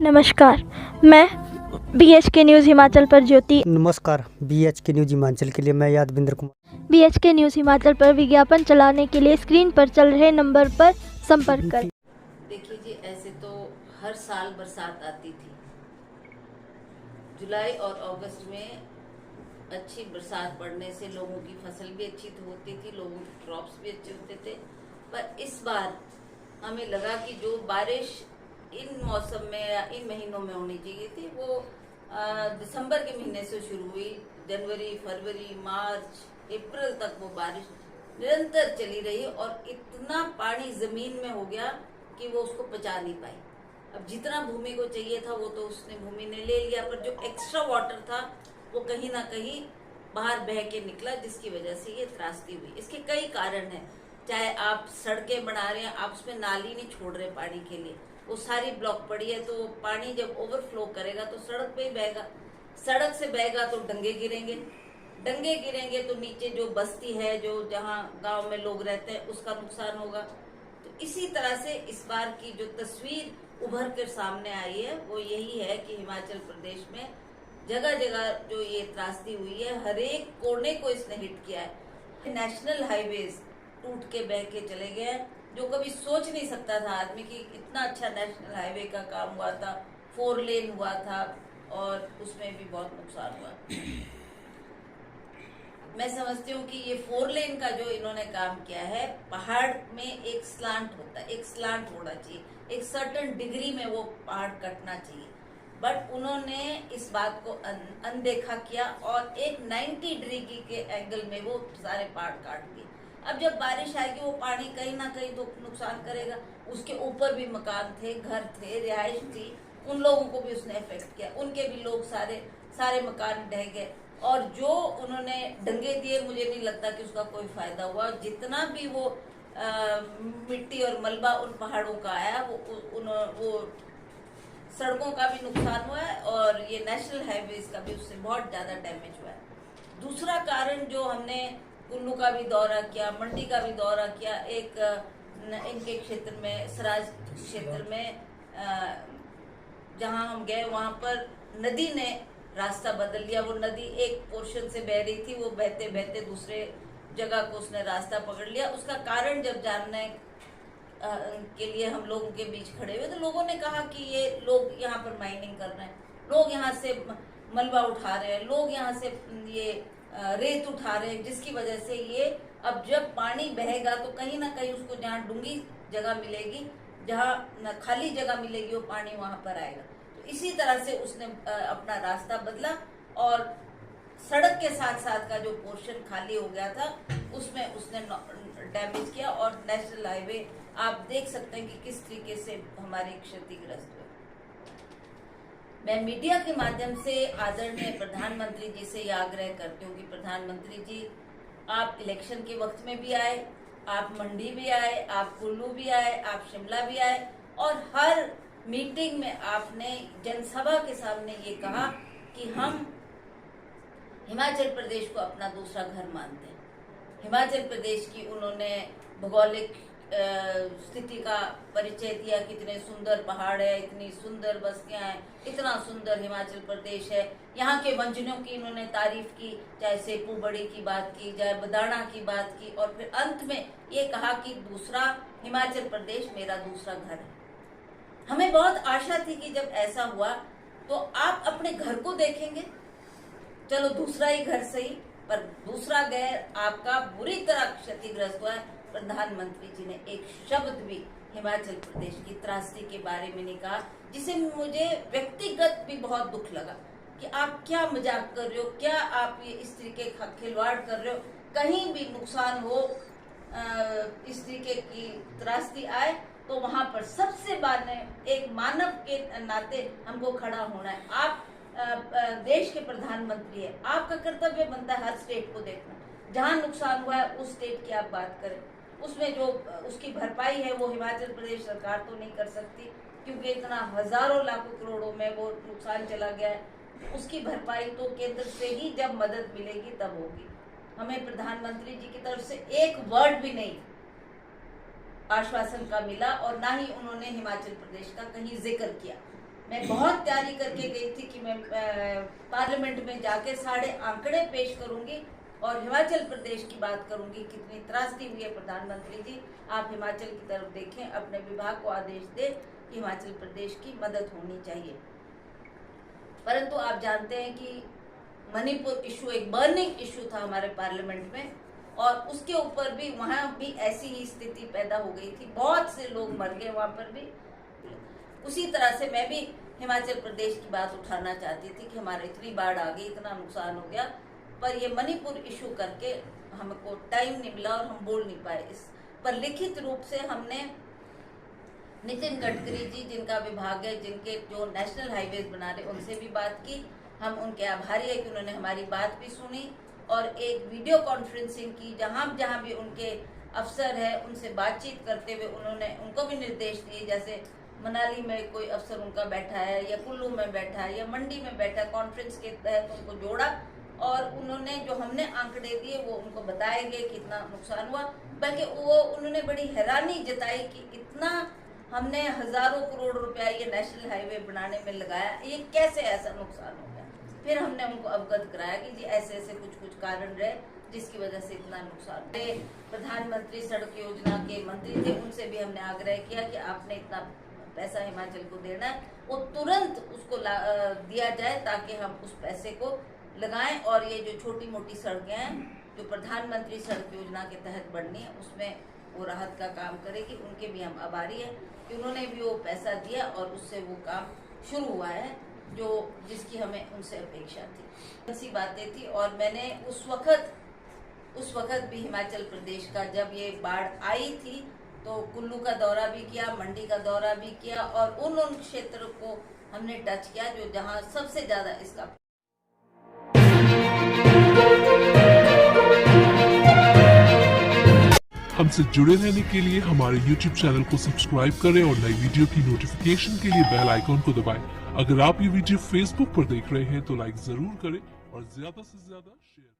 नमस्कार। मैं BHK news Himachal पर ज्योति। नमस्कार। BHK न्यूज़ हिमाचल के लिए मैं यादविंद्र कुमार। BHK न्यूज़ हिमाचल पर विज्ञापन चलाने के लिए स्क्रीन पर चल रहे नंबर पर संपर्क करें। देखिए जी, ऐसे तो हर साल बरसात आती थी। जुलाई और अगस्त में अच्छी बरसात पड़ने से लोगों की फसल भी अच्छी होती थी, लोगों के क्रॉप्स भी अच्छे होते थे। पर इस बार हमें लगा कि जो बारिश इन मौसम में या इन महीनों में होनी चाहिए थी वो दिसंबर के महीने से शुरू हुई। जनवरी, फरवरी, मार्च, अप्रैल तक वो बारिश निरंतर चली रही और इतना पानी जमीन में हो गया कि वो उसको पचा नहीं पाई। अब जितना भूमि को चाहिए था वो तो उसने भूमि ने ले लिया, पर जो एक्स्ट्रा वाटर था वो कहीं ना कहीं बाहर बह के निकला, जिसकी वजह से ये त्रासदी हुई। इसके कई कारण हैं। चाहे आप सड़कें बना रहे हैं, आप उसमें नाली नहीं छोड़ रहे पानी के लिए, वो सारी ब्लॉक पड़ी है, तो पानी जब ओवरफ्लो करेगा तो सड़क पे ही बहेगा, सड़क से बहेगा तो डंगे गिरेंगे तो नीचे जो बस्ती है, जो जहाँ गांव में लोग रहते हैं, उसका नुकसान होगा। तो इसी तरह से इस बार की जो तस्वीर उभर कर सामने आई है वो यही है कि हिमाचल प्रदेश में जगह जगह जो ये त्रासदी हुई है, हर एक कोने को इसने हिट किया है। नेशनल हाईवेज टूट के बह के चले गए हैं, जो कभी सोच नहीं सकता था आदमी कि इतना अच्छा नेशनल हाईवे का काम हुआ था, 4 लेन हुआ था और उसमें भी बहुत नुकसान हुआ। मैं समझती हूँ कि ये 4 लेन का जो इन्होंने काम किया है, पहाड़ में एक स्लांट होता है, एक स्लांट होना चाहिए, एक सर्टेन डिग्री में वो पहाड़ कटना चाहिए, बट उन्होंने इस बात को अनदेखा किया और एक 90 डिग्री के एंगल में वो सारे पहाड़ काट दिए। अब जब बारिश आएगी वो पानी कहीं ना कहीं तो नुकसान करेगा। उसके ऊपर भी मकान थे, घर थे, रिहाइश थी, उन लोगों को भी उसने इफेक्ट किया, उनके भी लोग सारे मकान ढह गए। और जो उन्होंने डंगे दिए, मुझे नहीं लगता कि उसका कोई फायदा हुआ। जितना भी वो मिट्टी और मलबा उन पहाड़ों का आया, वो सड़कों का भी नुकसान हुआ है और ये नेशनल हाईवेज का भी उससे बहुत ज्यादा डैमेज हुआ है। दूसरा कारण जो हमने कुल्लू का भी दौरा किया, मंडी का भी दौरा किया, एक इनके क्षेत्र में, सराज क्षेत्र में जहां हम गए वहां पर नदी ने रास्ता बदल लिया। वो नदी एक पोर्शन से बह रही थी, वो बहते बहते दूसरे जगह को उसने रास्ता पकड़ लिया। उसका कारण जब जानने के लिए हम लोगों के बीच खड़े हुए तो लोगों ने कहा कि ये लोग यहाँ पर माइनिंग कर रहे हैं, लोग यहाँ से मलबा उठा रहे हैं, लोग यहाँ से ये रेत उठा रहे हैं, जिसकी वजह से ये अब जब पानी बहेगा तो कहीं ना कहीं उसको जहाँ डूंगी जगह मिलेगी, जहाँ खाली जगह मिलेगी, वो पानी वहां पर आएगा। तो इसी तरह से उसने अपना रास्ता बदला और सड़क के साथ साथ का जो पोर्शन खाली हो गया था उसमें उसने डैमेज किया और नेशनल हाईवे आप देख सकते हैं कि किस तरीके से हमारी क्षतिग्रस्त हुई। मैं मीडिया के माध्यम से आदरणीय प्रधानमंत्री जी से यह आग्रह करती हूँ कि प्रधानमंत्री जी, आप इलेक्शन के वक्त में भी आए, आप मंडी भी आए, आप कुल्लू भी आए, आप शिमला भी आए और हर मीटिंग में आपने जनसभा के सामने ये कहा कि हम हिमाचल प्रदेश को अपना दूसरा घर मानते हैं। हिमाचल प्रदेश की उन्होंने भौगोलिक स्थिति का परिचय दिया, कितने सुंदर पहाड़ है, इतनी सुंदर बस्तियां हैं, इतना सुंदर हिमाचल प्रदेश है। यहाँ के व्यंजनों की इन्होंने तारीफ की, चाहे सेपू बड़ी की बात की, चाहे बदाना की बात की, और फिर अंत में ये कहा कि दूसरा हिमाचल प्रदेश मेरा दूसरा घर है। हमें बहुत आशा थी कि जब ऐसा हुआ तो आप अपने घर को देखेंगे, चलो दूसरा ही घर सही, पर दूसरा घर आपका बुरी तरह क्षतिग्रस्त हुआ है। प्रधानमंत्री जी ने एक शब्द भी हिमाचल प्रदेश की त्रासदी के बारे में नहीं कहा, जिसे मुझे व्यक्तिगत भी बहुत दुख लगा कि आप क्या मजाक कर रहे हो, क्या आप ये इस तरीके का खिलवाड़ कर रहे हो। कहीं भी नुकसान हो, इस तरीके की त्रासदी आए तो वहां पर सबसे बाद एक मानव के नाते हमको खड़ा होना है। आप देश के प्रधानमंत्री है, आपका कर्तव्य बनता है हर स्टेट को देखना, जहां नुकसान हुआ है उस स्टेट की आप बात करें, उसमें जो उसकी भरपाई है वो हिमाचल प्रदेश सरकार तो नहीं कर सकती, क्योंकि इतना हजारों लाखों करोड़ों में वो नुकसान चला गया है। उसकी भरपाई तो केंद्र से ही जब मदद मिलेगी तब होगी। हमें प्रधानमंत्री जी की तरफ से एक वर्ड भी नहीं आश्वासन का मिला और ना ही उन्होंने हिमाचल प्रदेश का कहीं जिक्र किया। मैं बहुत तैयारी करके गई थी कि मैं पार्लियामेंट में जाके सारे आंकड़े पेश करूंगी और हिमाचल प्रदेश की बात करूंगी। कितनी त्रासदी हुई है प्रधानमंत्री जी, आप हिमाचल की तरफ देखें, अपने विभाग को आदेश दें कि हिमाचल प्रदेश की मदद होनी चाहिए। परंतु आप जानते हैं कि मणिपुर इशू एक बर्निंग इशू था हमारे पार्लियामेंट में, और उसके ऊपर भी वहां भी ऐसी ही स्थिति पैदा हो गई थी, बहुत से लोग मर गए वहां पर भी। उसी तरह से मैं भी हिमाचल प्रदेश की बात उठाना चाहती थी कि हमारे इतनी बाढ़ आ गई, इतना नुकसान हो गया, पर ये मणिपुर इशू करके हमको टाइम नहीं मिला और हम बोल नहीं पाए इस पर। लिखित रूप से हमने नितिन गडकरी जी, जिनका विभाग है, जिनके जो नेशनल हाईवेज बना रहे, उनसे भी बात की। हम उनके आभारी है कि उन्होंने हमारी बात भी सुनी और एक वीडियो कॉन्फ्रेंसिंग की, जहां भी उनके अफसर है उनसे बातचीत करते हुए उन्होंने उनको भी निर्देश दिए, जैसे मनाली में कोई अफसर उनका बैठा है या कुल्लू में बैठा है या मंडी में बैठा है, कॉन्फ्रेंस के तहत उनको जोड़ा और उन्होंने जो हमने आंकड़े दिए वो उनको बताए गए कितना नुकसान हुआ। बल्कि वो उन्होंने बड़ी हैरानी जताई कि इतना हमने हजारों करोड़ रुपया ये नेशनल हाईवे बनाने में लगाया, ये कैसे ऐसा नुकसान हो गया। फिर हमने उनको अवगत कराया कि जी ऐसे ऐसे कुछ कारण रहे जिसकी वजह से इतना नुकसान। प्रधानमंत्री सड़क योजना के मंत्री थे, उनसे भी हमने आग्रह किया कि आपने इतना पैसा हिमाचल को देना है, वो तुरंत उसको दिया जाए ताकि हम उस पैसे को लगाएं और ये जो छोटी मोटी सड़कें हैं जो प्रधानमंत्री सड़क योजना के तहत बननी है उसमें वो राहत का काम करेगी। उनके भी हम आभारी हैं कि उन्होंने भी वो पैसा दिया और उससे वो काम शुरू हुआ है जो जिसकी हमें उनसे अपेक्षा थी। ऐसी बातें थी और मैंने उस वक्त भी हिमाचल प्रदेश का जब ये बाढ़ आई थी तो कुल्लू का दौरा भी किया, मंडी का दौरा भी किया और उन क्षेत्रों को हमने टच किया जो जहां सबसे ज्यादा इसका। हमसे जुड़े रहने के लिए हमारे YouTube चैनल को सब्सक्राइब करें और नई वीडियो की नोटिफिकेशन के लिए बेल आइकॉन को दबाएं। अगर आप ये वीडियो Facebook पर देख रहे हैं तो लाइक जरूर करें और ज्यादा से ज्यादा शेयर